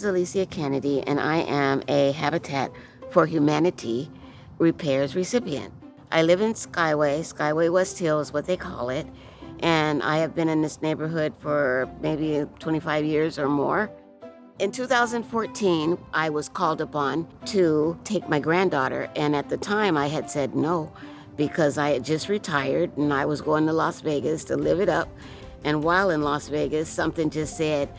is Alicia Kennedy, and I am a Habitat for Humanity repairs recipient. I live in Skyway West Hill is what they call it, and I have been in this neighborhood for maybe 25 years or more. In 2014, I was called upon to take my granddaughter, and at the time I had said no because I had just retired and I was going to Las Vegas to live it up. And while in Las Vegas, something just said,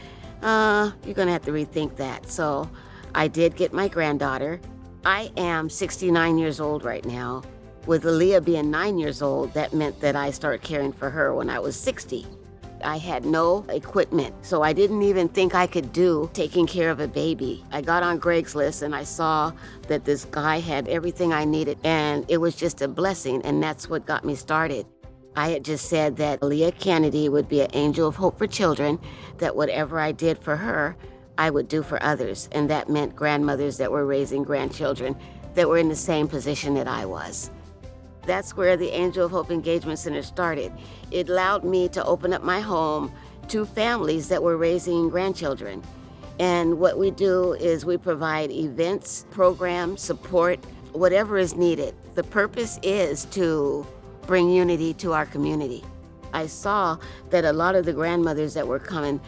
you're gonna have to rethink that. So I did get my granddaughter. I am 69 years old right now. With Aaliyah being 9 years old, that meant that I started caring for her when I was 60. I had no equipment, so I didn't even think I could do taking care of a baby. I got on Craigslist and I saw that this guy had everything I needed, and it was just a blessing, and that's what got me started. I had just said that Aaliyah Kennedy would be an angel of hope for children, that whatever I did for her, I would do for others, and that meant grandmothers that were raising grandchildren that were in the same position that I was. That's where the Angel of Hope Engagement Center started. It allowed me to open up my home to families that were raising grandchildren. And what we do is we provide events, programs, support, whatever is needed. The purpose is to bring unity to our community. I saw that a lot of the grandmothers that were coming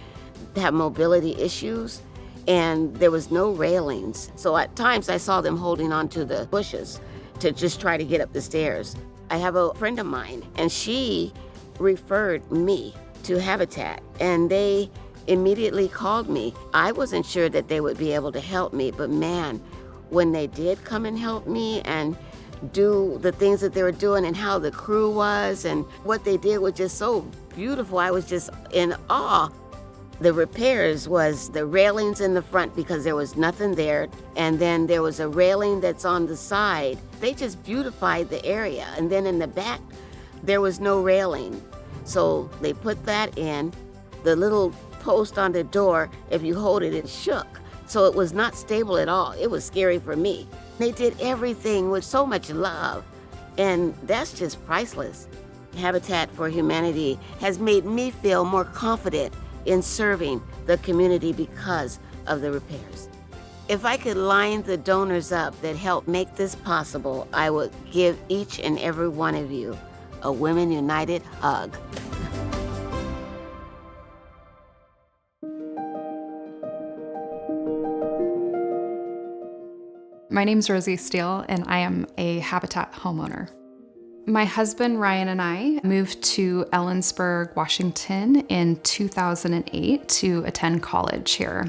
have mobility issues, and there was no railings. So at times I saw them holding onto the bushes to just try to get up the stairs. I have a friend of mine, and she referred me to Habitat, and they immediately called me. I wasn't sure that they would be able to help me, but man, when they did come and help me and do the things that they were doing and how the crew was and what they did was just so beautiful. I was just in awe. The repairs was the railings in the front because there was nothing there, and then there was a railing that's on the side. They just beautified the area, and then in the back there was no railing. So they put that in. The little post on the door, if you hold it, it shook. So it was not stable at all. It was scary for me. They did everything with so much love, and that's just priceless. Habitat for Humanity has made me feel more confident in serving the community because of the repairs. If I could line the donors up that helped make this possible, I would give each and every one of you a Women United hug. My name's Rosie Steele, and I am a Habitat homeowner. My husband, Ryan, and I moved to Ellensburg, Washington in 2008 to attend college here.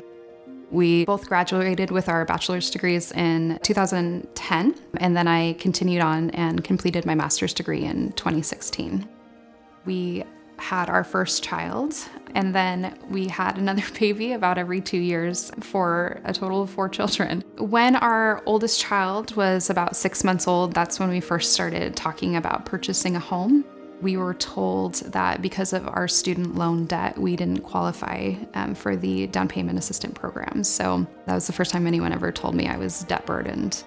We both graduated with our bachelor's degrees in 2010, and then I continued on and completed my master's degree in 2016. We had our first child, and then we had another baby about every 2 years for a total of 4 children. When our oldest child was about 6 months old, that's when we first started talking about purchasing a home. We were told that because of our student loan debt, we didn't qualify for the down payment assistance program. So that was the first time anyone ever told me I was debt burdened.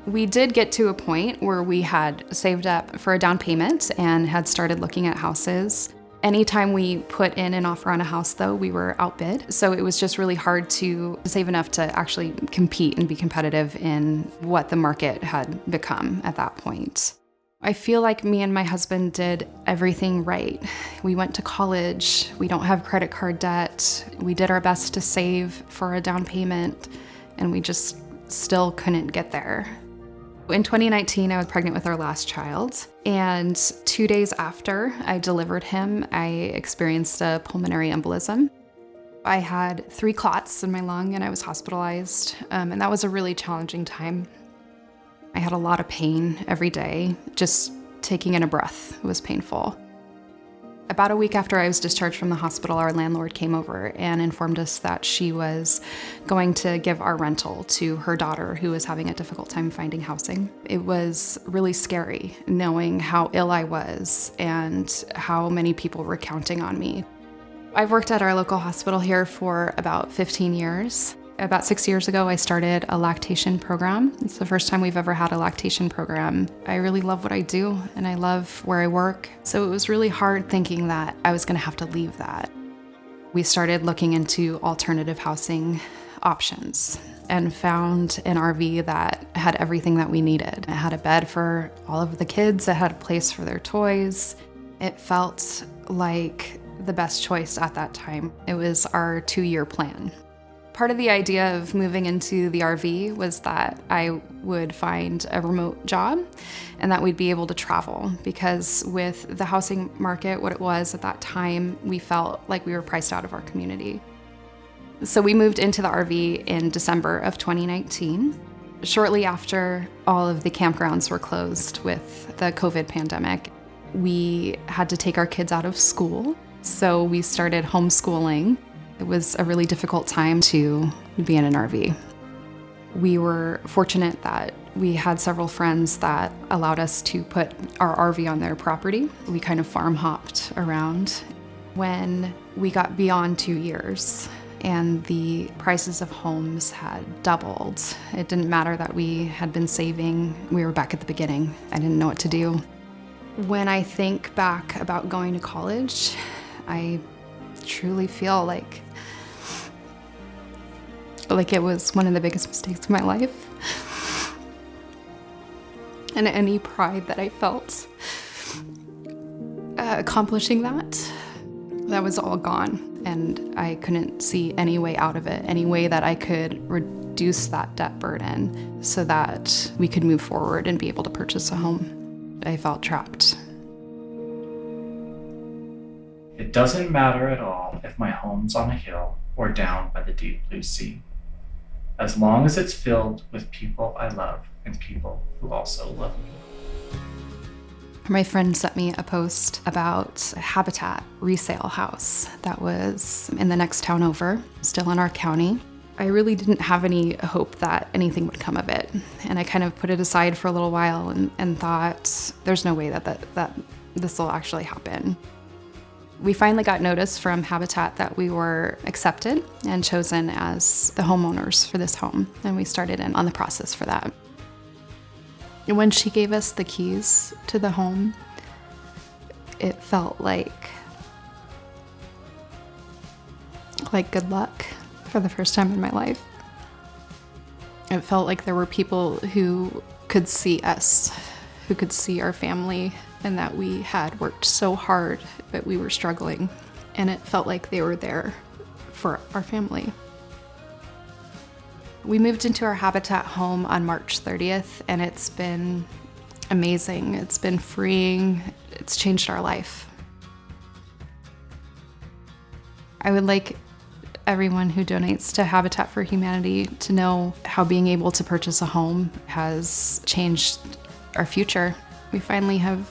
We did get to a point where we had saved up for a down payment and had started looking at houses. Anytime we put in an offer on a house, though, we were outbid. So it was just really hard to save enough to actually compete and be competitive in what the market had become at that point. I feel like me and my husband did everything right. We went to college. We don't have credit card debt. We did our best to save for a down payment, and we just still couldn't get there. In 2019, I was pregnant with our last child, and 2 days after I delivered him, I experienced a pulmonary embolism. I had 3 clots in my lung, and I was hospitalized, and that was a really challenging time. I had a lot of pain every day. Just taking in a breath was painful. About a week after I was discharged from the hospital, our landlord came over and informed us that she was going to give our rental to her daughter, who was having a difficult time finding housing. It was really scary knowing how ill I was and how many people were counting on me. I've worked at our local hospital here for about 15 years. About 6 years ago, I started a lactation program. It's the first time we've ever had a lactation program. I really love what I do, and I love where I work. So it was really hard thinking that I was going to have to leave that. We started looking into alternative housing options and found an RV that had everything that we needed. It had a bed for all of the kids, it had a place for their toys. It felt like the best choice at that time. It was our 2-year plan. Part of the idea of moving into the RV was that I would find a remote job and that we'd be able to travel, because with the housing market, what it was at that time, we felt like we were priced out of our community. So we moved into the RV in December of 2019. Shortly after all of the campgrounds were closed with the COVID pandemic, we had to take our kids out of school. So we started homeschooling. It was a really difficult time to be in an RV. We were fortunate that we had several friends that allowed us to put our RV on their property. We kind of farm hopped around. When we got beyond 2 years and the prices of homes had doubled, it didn't matter that we had been saving. We were back at the beginning. I didn't know what to do. When I think back about going to college, I truly feel like it was one of the biggest mistakes of my life. And any pride that I felt accomplishing that was all gone. And I couldn't see any way out of it, any way that I could reduce that debt burden so that we could move forward and be able to purchase a home. I felt trapped. It doesn't matter at all if my home's on a hill or down by the deep blue sea, as long as it's filled with people I love and people who also love me. My friend sent me a post about a Habitat resale house that was in the next town over, still in our county. I really didn't have any hope that anything would come of it. And I kind of put it aside for a little while and thought, there's no way that this will actually happen. We finally got notice from Habitat that we were accepted and chosen as the homeowners for this home, and we started in on the process for that. And when she gave us the keys to the home, it felt like good luck for the first time in my life. It felt like there were people who could see us, who could see our family, and that we had worked so hard, but we were struggling. And it felt like they were there for our family. We moved into our Habitat home on March 30th, and it's been amazing. It's been freeing. It's changed our life. I would like everyone who donates to Habitat for Humanity to know how being able to purchase a home has changed our future. We finally have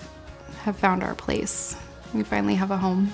found our place. We finally have a home.